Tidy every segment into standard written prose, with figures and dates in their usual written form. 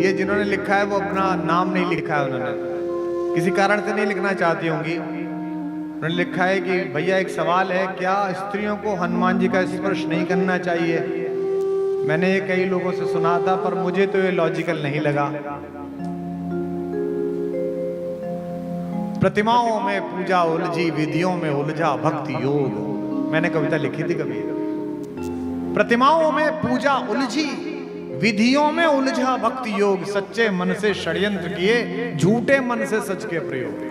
ये जिन्होंने लिखा है वो अपना नाम नहीं लिखा है, उन्होंने किसी कारण से नहीं लिखना चाहती होंगी। उन्होंने लिखा है कि भैया एक सवाल है, क्या स्त्रियों को हनुमान जी का स्पर्श नहीं करना चाहिए? मैंने ये कई लोगों से सुना था, पर मुझे तो ये लॉजिकल नहीं लगा। प्रतिमाओं में पूजा उलझी, विधियों में उलझा भक्ति योग। मैंने कविता लिखी थी कभी। प्रतिमाओं में पूजा उलझी, विधियों में उलझा भक्ति योग। सच्चे मन से षड्यंत्र किए, झूठे मन से सच के प्रयोग।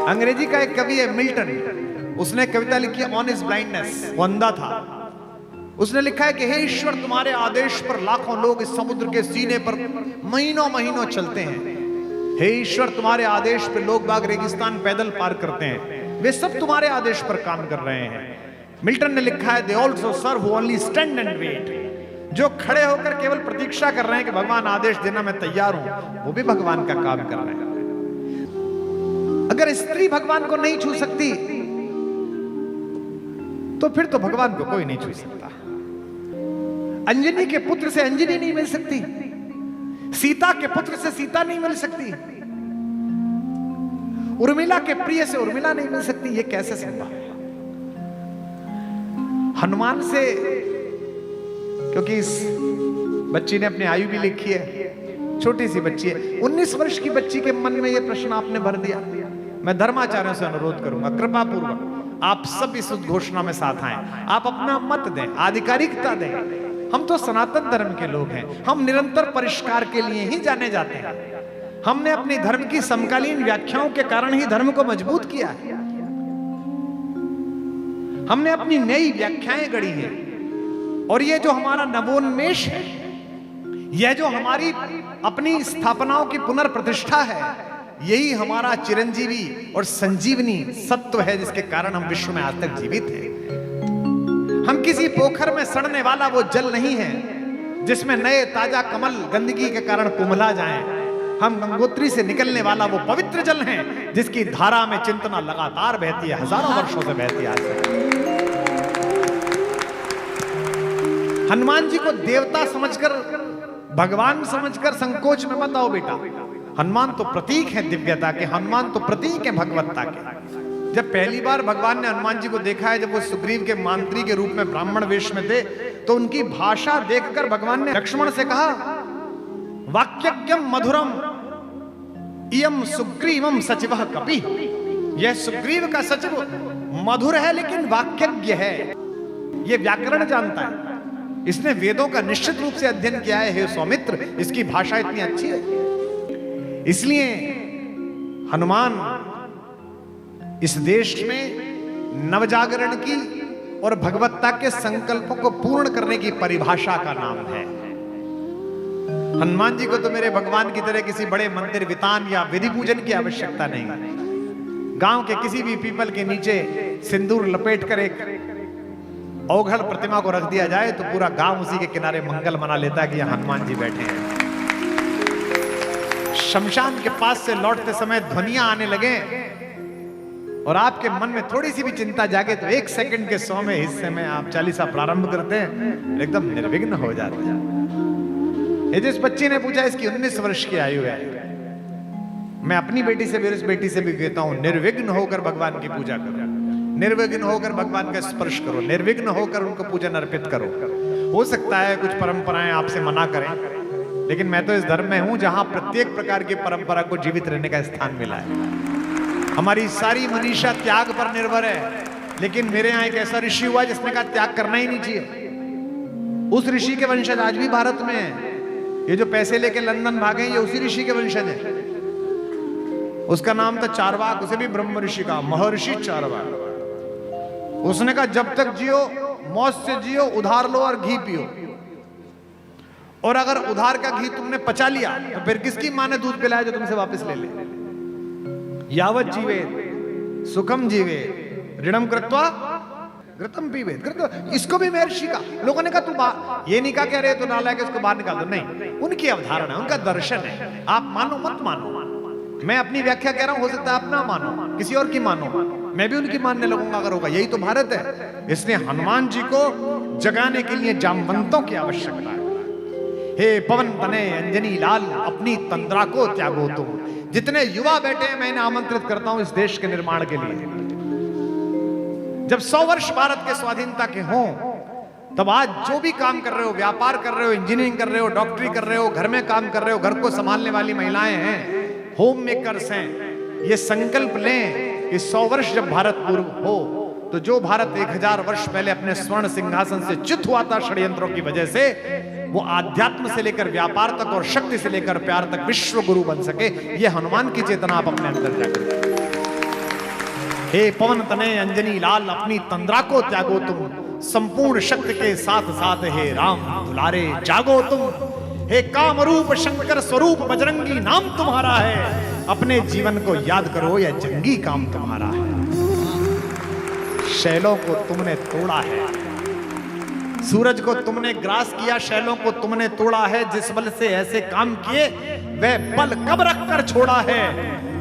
अंग्रेजी का एक कवि है मिल्टन, उसने कविता लिखी ऑन हिज ब्लाइंडनेस। वो अंधा था। उसने लिखा है कि हे ईश्वर, तुम्हारे आदेश पर लाखों लोग इस समुद्र के सीने पर महीनों महीनों चलते हैं। हे ईश्वर, तुम्हारे आदेश पर लोग बाग रेगिस्तान पैदल पार करते हैं। वे सब तुम्हारे आदेश पर काम कर रहे हैं। मिल्टन ने लिखा है, they also serve who only stand and wait. जो खड़े होकर केवल प्रतीक्षा कर रहे हैं कि भगवान आदेश देना मैं तैयार हूं, वो भी भगवान का काम कर रहे हैं। अगर स्त्री भगवान को नहीं छू सकती तो फिर तो भगवान को कोई नहीं छू सकता। अंजनी के पुत्र से अंजनी नहीं मिल सकती, सीता के पुत्र से सीता नहीं मिल सकती, उर्मिला के प्रिय से उर्मिला नहीं मिल सकती। ये कैसे संभव? हनुमान से, क्योंकि इस बच्ची ने अपनी आयु भी लिखी है, छोटी सी बच्ची है, 19 वर्ष की बच्ची के मन में यह प्रश्न आपने भर दिया। मैं धर्माचार्यों से अनुरोध करूंगा, कृपा पूर्वक आप सब इस उद्घोषणा में साथ आएं। आप अपना मत दें, आधिकारिकता दें। हम तो सनातन धर्म के लोग हैं, हम निरंतर परिष्कार के लिए ही जाने जाते हैं। हमने अपने धर्म की समकालीन व्याख्याओं के कारण ही धर्म को मजबूत किया है। हमने अपनी नई व्याख्याएं गढ़ी हैं, और ये जो हमारा नवोन्मेष है, यह जो हमारी अपनी स्थापनाओं की पुनर्प्रतिष्ठा है, यही हमारा चिरंजीवी और संजीवनी सत्व है, जिसके कारण हम विश्व में आज तक जीवित हैं। हम किसी पोखर में सड़ने वाला वो जल नहीं है जिसमें नए ताजा कमल गंदगी के कारण कुम्हला जाएं। हम गंगोत्री से निकलने वाला वो पवित्र जल हैं जिसकी धारा में चिंतना लगातार बहती है, हजारों वर्षों से बहती है। हनुमान जी को देवता समझकर, भगवान समझकर संकोच में मत आओ बेटा। हनुमान तो प्रतीक है दिव्यता के, हनुमान तो प्रतीक है भगवत्ता के। जब पहली बार भगवान ने हनुमान जी को देखा है, जब वो सुग्रीव के मंत्री के रूप में ब्राह्मण वेश में थे, तो उनकी भाषा देखकर भगवान ने लक्ष्मण से कहा, वाक्यज्ञम मधुरम इयम सुग्रीवम सचिवः कपि। यह सुग्रीव का सचिव मधुर है लेकिन वाक्यज्ञ है, यह व्याकरण जानता है, इसने वेदों का निश्चित रूप से अध्ययन किया है। हे सौमित्र, इसकी भाषा इतनी अच्छी है। इसलिए हनुमान इस देश में नवजागरण की और भगवत्ता के संकल्पों को पूर्ण करने की परिभाषा का नाम है। हनुमान जी को तो मेरे भगवान की तरह किसी बड़े मंदिर वितान या विधि पूजन की आवश्यकता नहीं। गांव के किसी भी पीपल के नीचे सिंदूर लपेटकर एक औघड़ प्रतिमा को रख दिया जाए तो पूरा गांव उसी के किनारे मंगल मना लेता है कि यहां हनुमान जी बैठे हैं। शमशान के पास से लौटते समय ध्वनियां आने लगे और आपके मन में थोड़ी सी भी चिंता जागे तो 1 सेकंड के 100वें हिस्से में आप चालीसा प्रारंभ करते हैं, एकदम निर्विघ्न हो जाते हैं। ये जिस बच्ची ने पूछा, इसकी 19 वर्ष की आयु है। मैं अपनी बेटी से भी, इस बेटी से भी कहता हूं, निर्विघ्न होकर भगवान की पूजा करो, निर्विघ्न होकर भगवान का स्पर्श करो, निर्विघ्न होकर उनको पूजन अर्पित करो। हो सकता है कुछ परंपराएं आपसे मना करें, लेकिन मैं तो इस धर्म में हूं जहां प्रत्येक प्रकार की परंपरा को जीवित रहने का स्थान मिला है। हमारी सारी मनीषा त्याग पर निर्भर है, लेकिन मेरे यहां एक ऐसा ऋषि हुआ जिसने कहा त्याग करना ही नहीं चाहिए। उस ऋषि के वंशज आज भी भारत में है। ये जो पैसे लेके लंदन भागे, ये उसी ऋषि के वंशज है। उसका नाम था चारवाक, उसे भी ब्रह्म ऋषि का, महर्षि चारवाक। उसने कहा जब तक जियो मौज से जियो, उधार लो और घी पियो, और अगर उधार का घी तुमने पचा लिया तो फिर किसकी माँ ने दूध पिलाया जो तुमसे वापस ले ले। यावत जीवेत सुखम जीवेत ऋणम कृत्वा घृतम पीवेत। इसको भी महर्षि का। लोगों ने कहा तू ये नहीं कहा कि अरे तो नालायक, इसको बाहर निकाल दो। नहीं, उनकी अवधारणा, उनका दर्शन है। आप मानो मत मानो, मैं अपनी व्याख्या कह रहा हूं, हो सकता है आप ना मानो, किसी और की मानो, मैं भी उनकी मानने लगूंगा अगर होगा। यही तो भारत है। इसलिए हनुमान जी को जगाने के लिए जामवंतों की आवश्यकता है। हे पवन तनय अंजनी लाल अपनी तंद्रा को त्यागो तुम। जितने युवा बैठे हैं मैं इन्हें आमंत्रित करता हूं इस देश के निर्माण के लिए। जब 100 वर्ष भारत के स्वाधीनता के हों, तब आज जो भी काम कर रहे हो, व्यापार कर रहे हो, इंजीनियरिंग कर रहे हो, डॉक्टरी कर रहे हो, घर में काम कर रहे हो, घर को संभालने वाली महिलाएं हैं, होम मेकर्स हैं, ये संकल्प लें कि 100 वर्ष जब भारत पूर्व हो, तो जो भारत 1000 वर्ष पहले अपने स्वर्ण सिंहासन से च्युत हुआ था षड्यंत्रों की वजह से, वो आध्यात्म से लेकर व्यापार तक और शक्ति से लेकर प्यार तक विश्व गुरु बन सके। ये हनुमान की चेतना आप अपने अंदर जाकर। हे पवन तनय अंजनी लाल अपनी तंद्रा को त्यागो तुम, संपूर्ण शक्ति के साथ साथ हे राम दुलारे जागो तुम। हे कामरूप शंकर स्वरूप बजरंगी नाम तुम्हारा है, अपने जीवन को याद करो यह जंगी काम तुम्हारा है। शैलों को तुमने तोड़ा है, सूरज को तुमने ग्रास किया, शैलों को तुमने तोड़ा है। जिस बल से ऐसे काम किए वह बल कब रख कर छोड़ा है।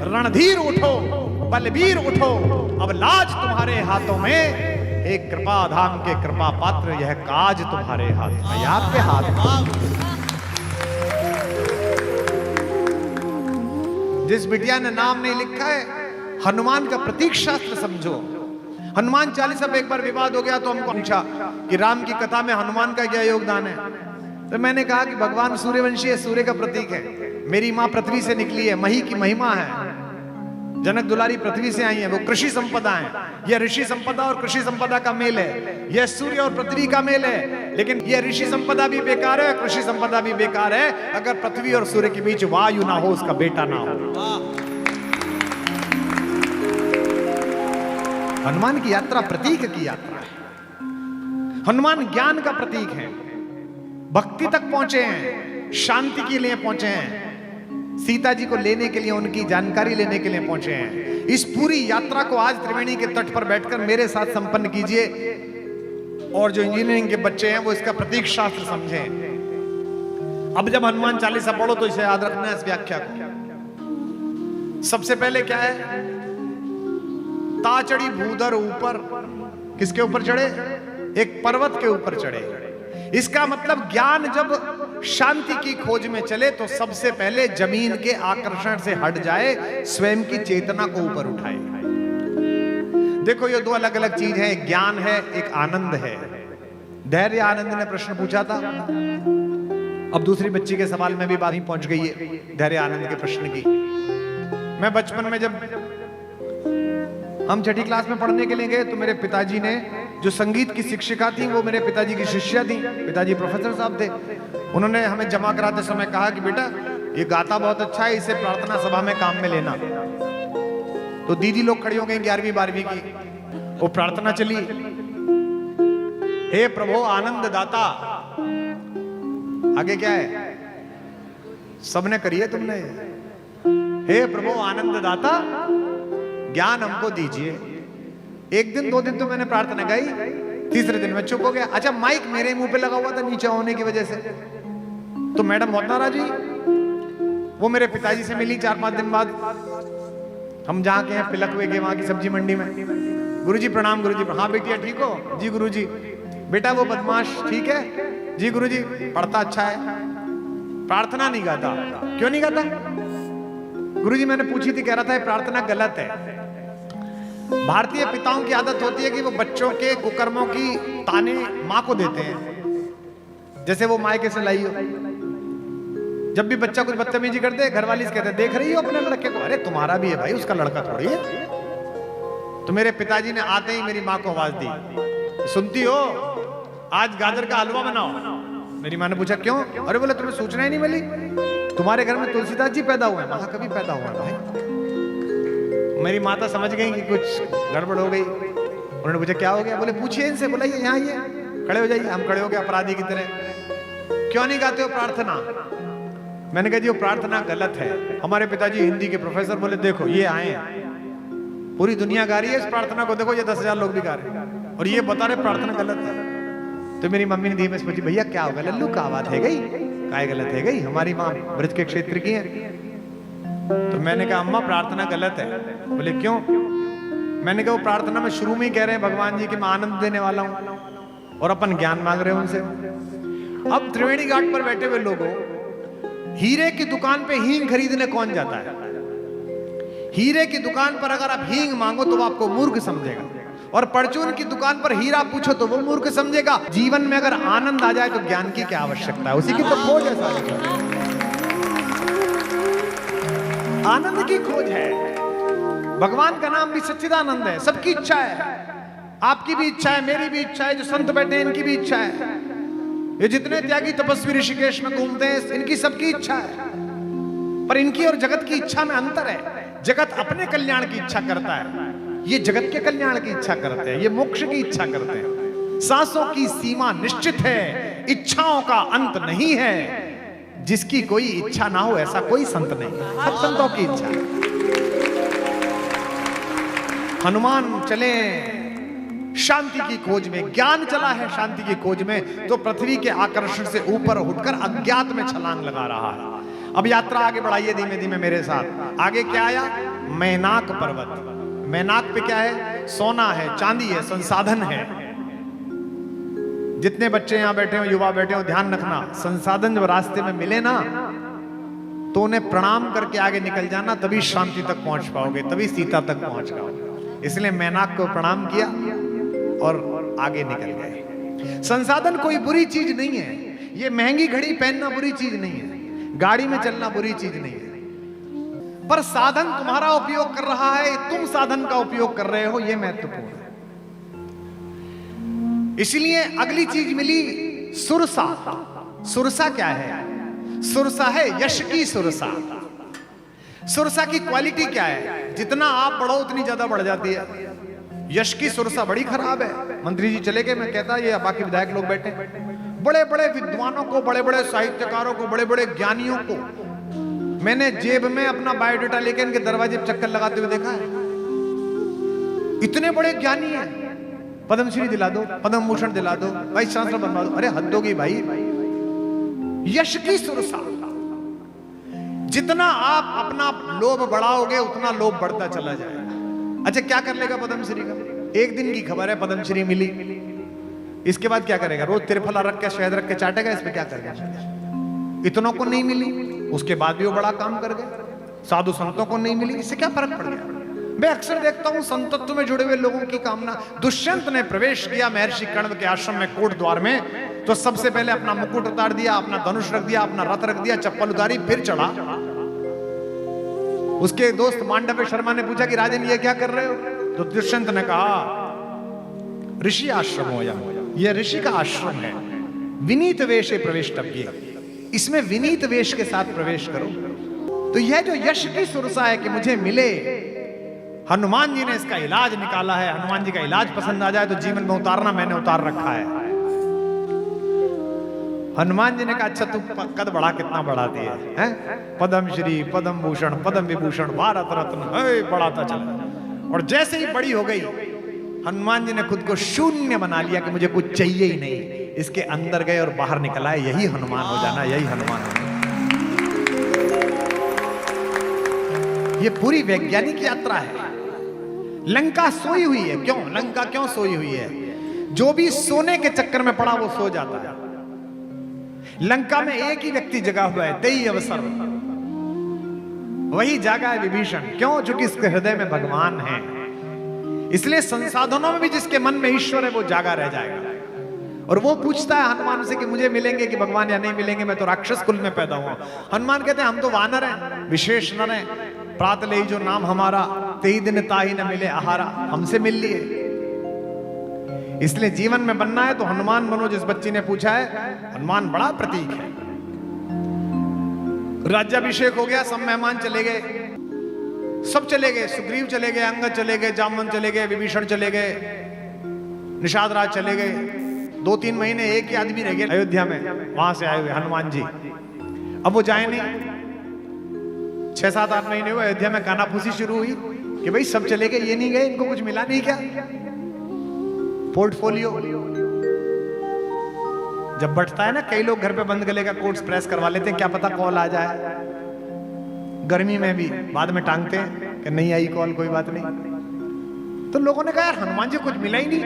रणधीर उठो बलबीर उठो, अब लाज तुम्हारे हाथों में। एक कृपा धाम के कृपा पात्र यह काज तुम्हारे हाथ में। आपके हाथ में जिस बिटिया ने नाम नहीं लिखा है, हनुमान का प्रतीक शास्त्र समझो। हनुमान चालीसा पे एक बार विवाद हो गया तो हमको पूछा कि राम की कथा में हनुमान का क्या योगदान है। तो मैंने कहा कि भगवान सूर्यवंशी है, सूर्य का प्रतीक है। मेरी माँ पृथ्वी से निकली है, मही की महिमा है। जनक दुलारी पृथ्वी से आई है, वो कृषि संपदा है। यह ऋषि संपदा और कृषि संपदा का मेल है, यह सूर्य और पृथ्वी का मेल है। लेकिन यह ऋषि संपदा भी बेकार है, कृषि संपदा भी बेकार है, अगर पृथ्वी और सूर्य के बीच वायु ना हो, उसका बेटा ना हो। हनुमान की यात्रा प्रतीक की यात्रा है। हनुमान ज्ञान का प्रतीक है, भक्ति तक पहुंचे हैं, शांति के लिए पहुंचे हैं, सीता जी को लेने के लिए, उनकी जानकारी लेने के लिए पहुंचे हैं। इस पूरी यात्रा को आज त्रिवेणी के तट पर बैठकर मेरे साथ संपन्न कीजिए। और जो इंजीनियरिंग के बच्चे हैं वो इसका प्रतीक शास्त्र समझें। अब जब हनुमान चालीसा पढ़ो तो इसे याद रखना है, इस व्याख्या को। सबसे पहले क्या है, ता चढ़ी भूधर ऊपर, किसके ऊपर चढ़े? एक पर्वत के ऊपर चढ़े। इसका मतलब ज्ञान जब शांति की खोज में चले तो सबसे पहले जमीन के आकर्षण से हट जाए, स्वयं की चेतना को ऊपर उठाए। देखो ये दो अलग अलग चीज है, एक ज्ञान है, एक आनंद है। धैर्य आनंद ने प्रश्न पूछा था, अब दूसरी बच्ची के सवाल में भी बात ही पहुंच गई है धैर्य आनंद के प्रश्न की। मैं बचपन में जब हम छठी क्लास में पढ़ने के लिए गए तो मेरे पिताजी ने, जो संगीत की शिक्षिका थी वो मेरे पिताजी की शिष्या थी, पिताजी प्रोफेसर साहब थे। उन्होंने हमें जमा कराते समय कहा कि बेटा ये गाता बहुत अच्छा है, इसे प्रार्थना सभा में काम में लेना। तो दीदी लोग खड़ी हो गई 11वीं 12वीं की, वो प्रार्थना चली, हे प्रभु आनंद दाता। आगे क्या है, सबने करिए तुमने, हे प्रभु आनंद दाता ज्ञान हमको दीजिए। एक दिन 2 दिन तो मैंने प्रार्थना गाई, तीसरे दिन में चुप हो गया। अच्छा माइक मेरे मुंह पे लगा हुआ था नीचे होने की वजह से, तो मैडम मोतनारा जी वो मेरे पिताजी से मिली 4-5 दिन बाद। हम जहाँ के हैं पिलकवे के, वहां की सब्जी मंडी में। गुरुजी प्रणाम। गुरुजी हाँ बेटिया ठीक हो? जी गुरुजी। बेटा वो बदमाश ठीक है? जी गुरुजी। पढ़ता अच्छा है? प्रार्थना नहीं गाता। क्यों नहीं गाता? गुरुजी मैंने पूछी थी, कह रहा था प्रार्थना गलत है। भारतीय पिताओं की आदत होती है कि वो बच्चों के कुकर्मों की ताने माँ को देते हैं, जैसे वो मायके से लाई हो। जब भी बच्चा कुछ बदतमीजी करते हैं, घरवाली से कहते हैं देख रही हो अपने लड़के को? अरे तुम्हारा भी है भाई, उसका लड़का थोड़ी है। तो मेरे पिताजी ने आते ही मेरी माँ को आवाज दी, सुनती हो आज गाजर का हलवा बनाओ। मेरी माँ ने पूछा क्यों? अरे बोले तुम्हें सूचना ही नहीं मिली, तुम्हारे घर में तुलसीदास जी पैदा हुए हैं। महा कभी पैदा हुआ है भाई? मेरी माता समझ गई कि कुछ गड़बड़ हो गई। उन्होंने पूछा क्या हो गया? बोले पूछिए इनसे, बुलाइए यहाँ आइए, खड़े हो जाइए। हम खड़े हो गए अपराधी की तरह। क्यों नहीं गाते हो प्रार्थना? मैंने कहा जी वो प्रार्थना गलत है। हमारे पिताजी हिंदी के प्रोफेसर बोले देखो ये आए, पूरी दुनिया गा रही है इस प्रार्थना को, देखो ये 10,000 लोग भी गा रहे हैं और ये बता रहे प्रार्थना गलत है। तो मेरी मम्मी ने धीमे से पूछी भैया क्या होगा? लल्लू का आवाज है गई? काय गलत है गई? हमारी माँ ब्रज के क्षेत्र की है। तो मैंने कहा अम्मा प्रार्थना गलत है। बोले क्यों? मैंने कहा वो प्रार्थना में शुरू में ही कह रहे हैं भगवान जी कि मैं आनंद देने वाला हूं और अपन ज्ञान मांग रहे हैं उनसे। अब त्रिवेणी घाट पर बैठे हुए लोगों, हीरे की दुकान पे हींग खरीदने कौन जाता है? हीरे की दुकान पर अगर आप हींग मांगो तो वो आपको मूर्ख समझेगा, और परचून की दुकान पर हीरा पूछो तो वो मूर्ख समझेगा। जीवन में अगर आनंद आ जाए तो ज्ञान की क्या आवश्यकता है? उसी की तो खोज है सारी। आनंद की खोज है। भगवान का नाम भी सच्चिदानंद है। सबकी इच्छा है, आपकी भी इच्छा है, मेरी भी इच्छा है, जो संत बैठे हैं इनकी भी इच्छा है, ये जितने त्यागी तपस्वी ऋषिकेश में घूमते हैं इनकी सबकी इच्छा है। पर इनकी और जगत की इच्छा में अंतर है। जगत अपने कल्याण की इच्छा करता है, ये जगत के कल्याण की इच्छा करते हैं, ये मोक्ष की इच्छा करते हैं। सांसों की सीमा निश्चित है, इच्छाओं का अंत नहीं है। जिसकी कोई इच्छा ना हो ऐसा कोई संत नहीं, सब संतों की इच्छा है। हनुमान चले शांति की खोज में, ज्ञान चला है शांति की खोज में, तो पृथ्वी के आकर्षण से ऊपर उठकर अज्ञात में छलांग लगा रहा है। अब यात्रा आगे बढ़ाइए धीमे धीमे मेरे साथ। आगे क्या आया? मैनाक पर्वत। मैनाक पे क्या है? सोना है, चांदी है, संसाधन है। जितने बच्चे यहां बैठे हो, युवा बैठे हो, ध्यान रखना, संसाधन जब रास्ते में मिले ना तो उन्हें प्रणाम करके आगे निकल जाना, तभी शांति तक पहुंच पाओगे, तभी सीता तक पहुंच पाओगे। इसलिए मैनाक को प्रणाम किया और आगे निकल गए। संसाधन कोई बुरी चीज नहीं है। ये महंगी घड़ी पहनना बुरी चीज नहीं है, गाड़ी में चलना बुरी चीज नहीं है, पर साधन तुम्हारा उपयोग कर रहा है, तुम साधन का उपयोग कर रहे हो, यह महत्वपूर्ण है। इसलिए अगली चीज मिली सुरसा। सुरसा क्या है? सुरसा है यश की सुरसा। सुरसा की क्वालिटी क्या है? जितना आप बढ़ो उतनी ज्यादा बढ़ जाती है। यश की सुरसा बड़ी खराब है। मंत्री जी चले गए, मैं कहता ये बाकी विधायक लोग बैठे, बड़े बड़े विद्वानों को, बड़े बड़े साहित्यकारों को, बड़े बड़े ज्ञानियों को मैंने जेब में अपना बायोडाटा लेकर इनके दरवाजे पर चक्कर लगाते हुए देखा है। इतने बड़े ज्ञानी हैं, पद्मश्री दिला दो, पद्म भूषण दिला दो, वाइस चांसलर बनवा दो। अरे हद होगी भाई। यश की सुरसा, जितना आप अपना लोभ बढ़ाओगे उतना लोभ बढ़ता चला जाएगा। अच्छा क्या कर लेगा पद्मश्री का? एक दिन की खबर है, पद्मश्री मिली, इसके बाद क्या करेगा? रोज त्रिफला रख के, शहद रख के चाटेगा, इस पे क्या करेगा? इतनों को नहीं मिली, उसके बाद भी वो बड़ा काम कर गए। साधु संतों को नहीं मिली, इससे क्या फर्क पड़ गया? मैं अक्सर देखता हूं संतत्व में जुड़े हुए लोगों की कामना। दुष्यंत ने प्रवेश किया महर्षि कण्व के आश्रम में कोट द्वार में, तो सबसे पहले अपना मुकुट उतार दिया, अपना धनुष रख दिया, अपना रथ रख दिया, चप्पल उतारी, फिर चढ़ा। उसके दोस्त मांडव्य शर्मा ने पूछा कि राजन ये क्या कर रहे हो? तो दुष्यंत ने कहा ऋषि आश्रम हो, यह ऋषि का आश्रम है, विनीत वेश प्रवेष्टव्य, इसमें विनीत वेश के साथ प्रवेश करो। तो यह जो यश की सुरसा है कि मुझे मिले, हनुमान जी ने इसका इलाज निकाला है। हनुमान जी का इलाज पसंद आ जाए तो जीवन में उतारना, मैंने उतार रखा है। हनुमान जी ने कहा अच्छा तू कद बढ़ा, कितना बढ़ा दिया है? पद्म श्री, पद्म भूषण, पद्म विभूषण, भारत रत्न, बढ़ाता चला। और जैसे ही बड़ी हो गई, हनुमान जी ने खुद को शून्य बना लिया कि मुझे कुछ चाहिए ही नहीं। इसके अंदर गए और बाहर निकल आए। यही हनुमान हो जाना, यही हनुमान हो जाना। ये पूरी वैज्ञानिक यात्रा है। लंका सोई हुई है। क्यों? लंका क्यों सोई हुई है? जो भी सोने के चक्कर में पड़ा वो सो जाता है। लंका में एक ही व्यक्ति जगा हुआ है, तेई अवसर, वही जागा है विभीषण। क्यों? चूंकि इसके हृदय में भगवान है। इसलिए संसाधनों में भी जिसके मन में ईश्वर है वो जागा रह जाएगा। और वो पूछता है हनुमान से कि मुझे मिलेंगे कि भगवान या नहीं मिलेंगे, मैं तो राक्षस कुल में पैदा हुआ। हनुमान कहते हैं हम तो वानर हैं, विशेष नर हैं, प्रात ले जो नाम हमारा, तेई दिन ताही न मिले आहारा, हमसे मिल लिए। इसलिए जीवन में बनना है तो हनुमान बनो। जिस बच्ची ने पूछा है, हनुमान बड़ा प्रतीक है। राज्याभिषेक हो गया, सब मेहमान चले गए, सब चले गए, सुग्रीव चले गए, अंगद चले गए, जामवंत चले गए, विभीषण चले गए, निषाद राज चले गए। 2-3 महीने एक ही आदमी रह गए अयोध्या में, वहां से आए हुए हनुमान जी। अब वो जाए नहीं। 6-7-8 महीने हुए, अयोध्या में कानाफूसी शुरू हुई कि भाई सब चले गए, ये नहीं गए, इनको कुछ मिला नहीं क्या? पोर्टफोलियो जब बढ़ता है ना, कई लोग घर पे बंद गले का कोट्स प्रेस करवा लेते हैं, क्या पता कॉल आ जाए। गर्मी में भी बाद में टांगते हैं कि नहीं आई कॉल, कोई बात नहीं। तो लोगों ने कहा यार हनुमान जी कुछ मिला ही नहीं,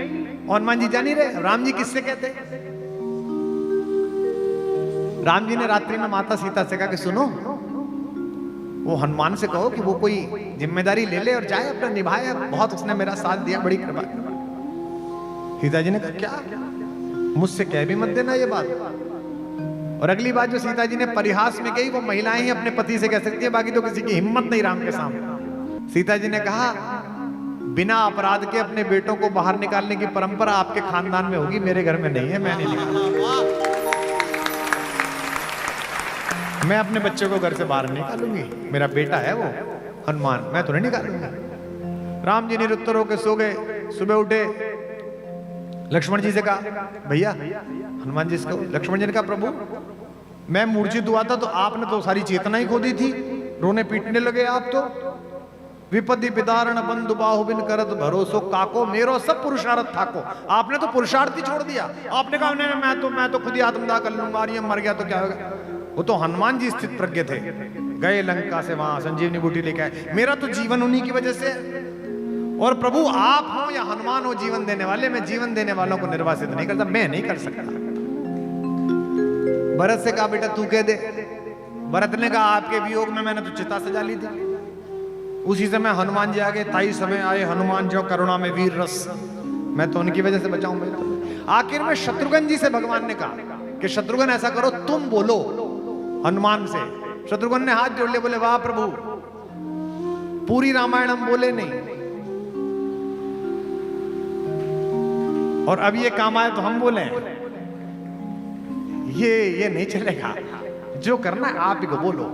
हनुमान जी जान ही रहे, राम जी किससे कहते? राम जी ने रात्रि में माता सीता से कहा कि सुनो, वो हनुमान से कहो कि वो कोई जिम्मेदारी ले ले और जाए, अपना निभाए, बहुत उसने मेरा साथ दिया, बड़ी कृपा। सीता जी ने कहा क्या, मुझसे कह भी मत देना ये बात। और अगली बात जो सीता जी ने परिहास में कही, वो महिलाएं ही अपने पति से कह सकती है, बाकी तो किसी की हिम्मत नहीं राम के सामने। सीता जी ने कहा बिना अपराध के अपने बेटों को बाहर निकालने की परंपरा आपके खानदान में होगी, मेरे घर में नहीं है, मैं नहीं निकालूंगी। मैं अपने बच्चे को घर से बाहर निकालूंगी, मेरा बेटा है वो हनुमान, मैं तो नहीं निकालूंगी। राम जी निरुत्तर होकर सो गए। सुबह उठे, लक्ष्मण जी से कहा भैया, हनुमान जी से, लक्ष्मण जी ने कहा प्रभु मैं मूर्छित हुआ था तो आपने तो सारी चेतना ही खो दी थी, रोने पीटने लगे आप तो। विपत्ति विदारण बंधु बाहुबिन करत भरोसो काको, मेरो सब पुरुषार्थ थाको। आपने तो पुरुषार्थ ही छोड़ दिया, आपने कहा नहीं मैं तो खुद ही आत्मदाह कर लूंगा, और ये मर गया तो क्या होगा। वो तो हनुमान जी स्थित प्रज्ञ थे, गए लंका से वहां संजीवनी बूटी लेके आए। मेरा तो जीवन उन्हीं की वजह से, और प्रभु आप हो या हनुमान हो जीवन देने वाले, मैं जीवन देने वालों को निर्वासित नहीं करता, मैं नहीं कर सकता। भरत से कहा बेटा तू कह दे। भरत ने कहा आपके वियोग में मैंने तो चिता सजा ली थी। उसी समय हनुमान जी आगे, ताई समय आए हनुमान जो करुणा में वीर रस, मैं तो उनकी वजह से बचाऊं बेटा। आखिर में शत्रुघ्न जी से भगवान ने कहा कि शत्रुघ्न ऐसा करो, तुम बोलो हनुमान से। शत्रुघ्न ने हाथ जोड़ लिए, बोले वाह प्रभु, पूरी रामायण हम बोले नहीं, और अब ये काम आए तो हम बोले, ये नहीं चलेगा। जो करना है आप ही को बोलो।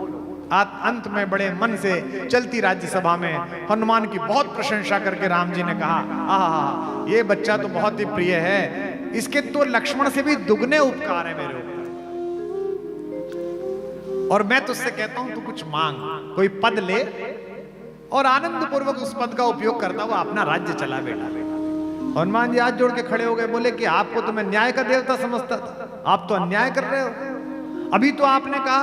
अंत में बड़े मन से चलती राज्यसभा में हनुमान की बहुत प्रशंसा करके राम जी ने कहा आहा, ये बच्चा तो बहुत ही प्रिय है, इसके तो लक्ष्मण से भी दुगने उपकार है मेरे ऊपर, और मैं तुझसे कहता हूं तू कुछ मांग, कोई पद ले और आनंद पूर्वक उस पद का उपयोग करता हुआ अपना राज्य चला बेटा। हनुमान जी हाथ जोड़ के खड़े हो गए, बोले कि आपको तो मैं न्याय का देवता समझता था, आप तो अन्याय कर रहे हो। अभी तो आपने कहा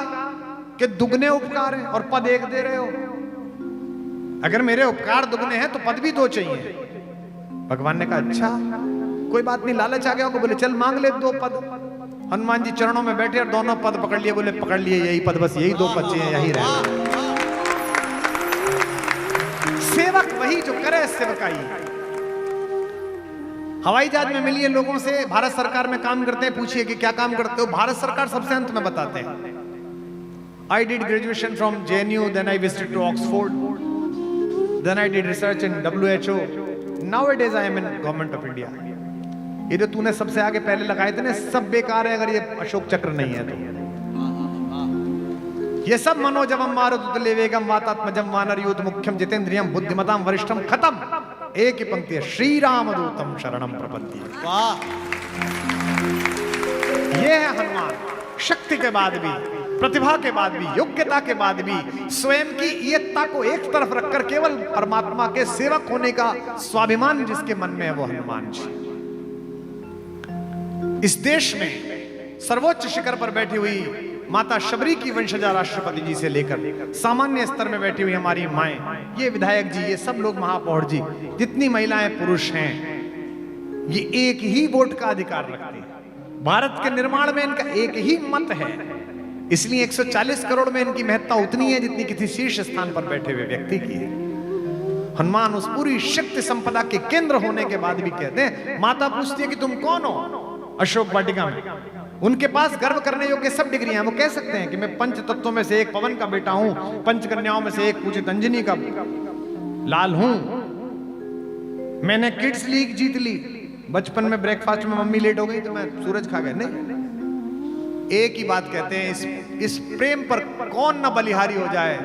कि दुगने उपकार हैं और पद एक दे रहे हो। अगर मेरे उपकार दुगने हैं तो पद भी दो चाहिए। भगवान ने कहा अच्छा कोई बात नहीं, लालच आ गया होगा, बोले चल मांग ले 2 पद। हनुमान जी चरणों में बैठे और दोनों पद पकड़ लिए, बोले पकड़ लिए यही पद, बस यही 2 पद चाहिए, यही रहे। सेवक वही जो करे सेवकाई। हवाई जहाज में मिलिए लोगों से, भारत सरकार में काम करते हैं, पूछिए कि क्या काम करते हो, भारत सरकार सबसे अंत में बताते हैं। I did graduation from JNU, then I visited to Oxford, then I did research in WHO. Nowadays I am in Government of India. ये जो तूने सबसे आगे पहले लगाए थे ना, सब बेकार है अगर ये अशोक चक्र नहीं है तो। ये सब मनोजवम मारुतुल्य वेगम वातात्मजम वानर यूथ मुख्यम जितेंद्रियम बुद्धिमताम वरिष्ठम, खत्म। एक ही पंक्ति है, श्री राम दूतम शरणम प्रपद्ये। वाह, ये है हनुमान। शक्ति के बाद भी, प्रतिभा के बाद भी, योग्यता के बाद भी, स्वयं की इयत्ता को एक तरफ रखकर केवल परमात्मा के सेवक होने का स्वाभिमान जिसके मन में है, वो हनुमान जी। इस देश में सर्वोच्च शिखर पर बैठी हुई माता शबरी की वंशजा राष्ट्रपति जी से लेकर सामान्य स्तर में बैठी हुई हमारी माएं, ये विधायक जी, ये सब लोग, महापौर जी, जितनी महिलाएं पुरुष हैं, ये एक ही वोट का अधिकार रखते हैं। भारत के निर्माण में इनका एक ही मत है, इसलिए 140 करोड़ में इनकी महत्ता उतनी है जितनी किसी शीर्ष स्थान पर बैठे हुए व्यक्ति की है। हनुमान उस पूरी शक्ति संपदा के केंद्र होने के बाद भी कहते हैं, माता पूछती है कि तुम कौन हो। अशोक वाटिका में उनके पास गर्व करने योग्य सब डिग्रियां, वो कह सकते हैं कि मैं पंच तत्वों में से एक पवन का बेटा हूं, पंच कन्याओं में से एक पूजित अंजनी का लाल हूं, मैंने किड्स लीग जीत ली, बचपन में ब्रेकफास्ट में मम्मी लेट हो गई तो मैं सूरज खा गया। नहीं, एक ही बात कहते हैं, इस प्रेम पर कौन न बलिहारी हो जाए,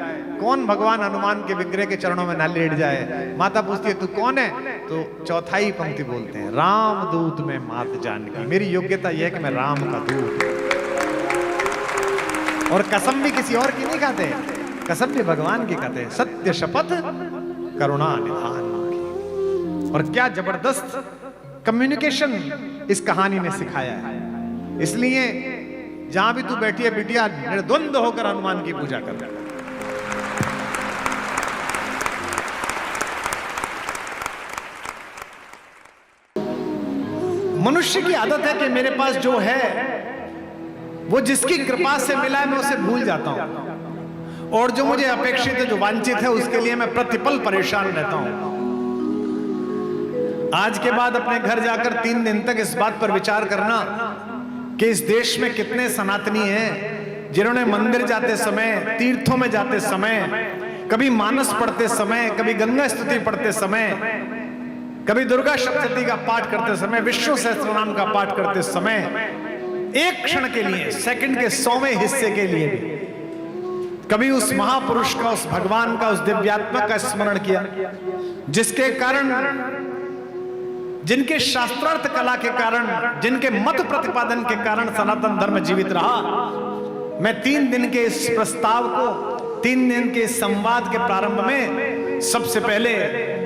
कौन भगवान हनुमान के विग्रह के चरणों में न लेट जाए। माता पूछती है तू कौन है, तो चौथाई पंक्ति बोलते हैं, राम दूत में मात जानकी। मेरी योग्यता यह है कि मैं राम का दूत, और कसम भी किसी और की नहीं खाते, कसम भी भगवान की खाते, सत्य शपथ करुणा निधान की। और क्या जबरदस्त कम्युनिकेशन इस कहानी ने सिखाया है। इसलिए जहां भी तू बैठी है बिटिया, निर्द्वंद होकर हनुमान की पूजा कर। मनुष्य की आदत है कि मेरे पास जो है वो जिसकी कृपा से मिला है मैं उसे भूल जाता हूं, और जो मुझे अपेक्षित है, जो वांछित है, उसके लिए मैं प्रतिपल परेशान रहता हूं। आज के बाद अपने घर जाकर 3 दिन तक इस बात पर विचार करना कि इस देश में कितने सनातनी हैं जिन्होंने मंदिर जाते समय, तीर्थों में जाते समय, कभी मानस पढ़ते समय, कभी गंगा स्तुति पढ़ते समय, कभी दुर्गा सप्तशती का पाठ करते समय, विष्णु सहस्त्रनाम का पाठ करते समय एक क्षण के लिए, सेकंड के 100वें हिस्से के लिए भी कभी उस महापुरुष का, उस भगवान का, उस दिव्यात्मा का स्मरण किया, जिसके कारण, जिनके शास्त्रार्थ कला के कारण, जिनके मत प्रतिपादन के कारण सनातन धर्म जीवित रहा। मैं 3 दिन के इस प्रस्ताव को, 3 दिन के इस संवाद के प्रारंभ में सबसे पहले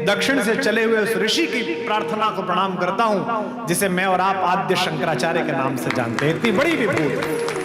दक्षिण से चले हुए उस ऋषि की प्रार्थना को प्रणाम करता हूं, जिसे मैं और आप आद्य शंकराचार्य के नाम से जानते हैं। इतनी बड़ी विभूति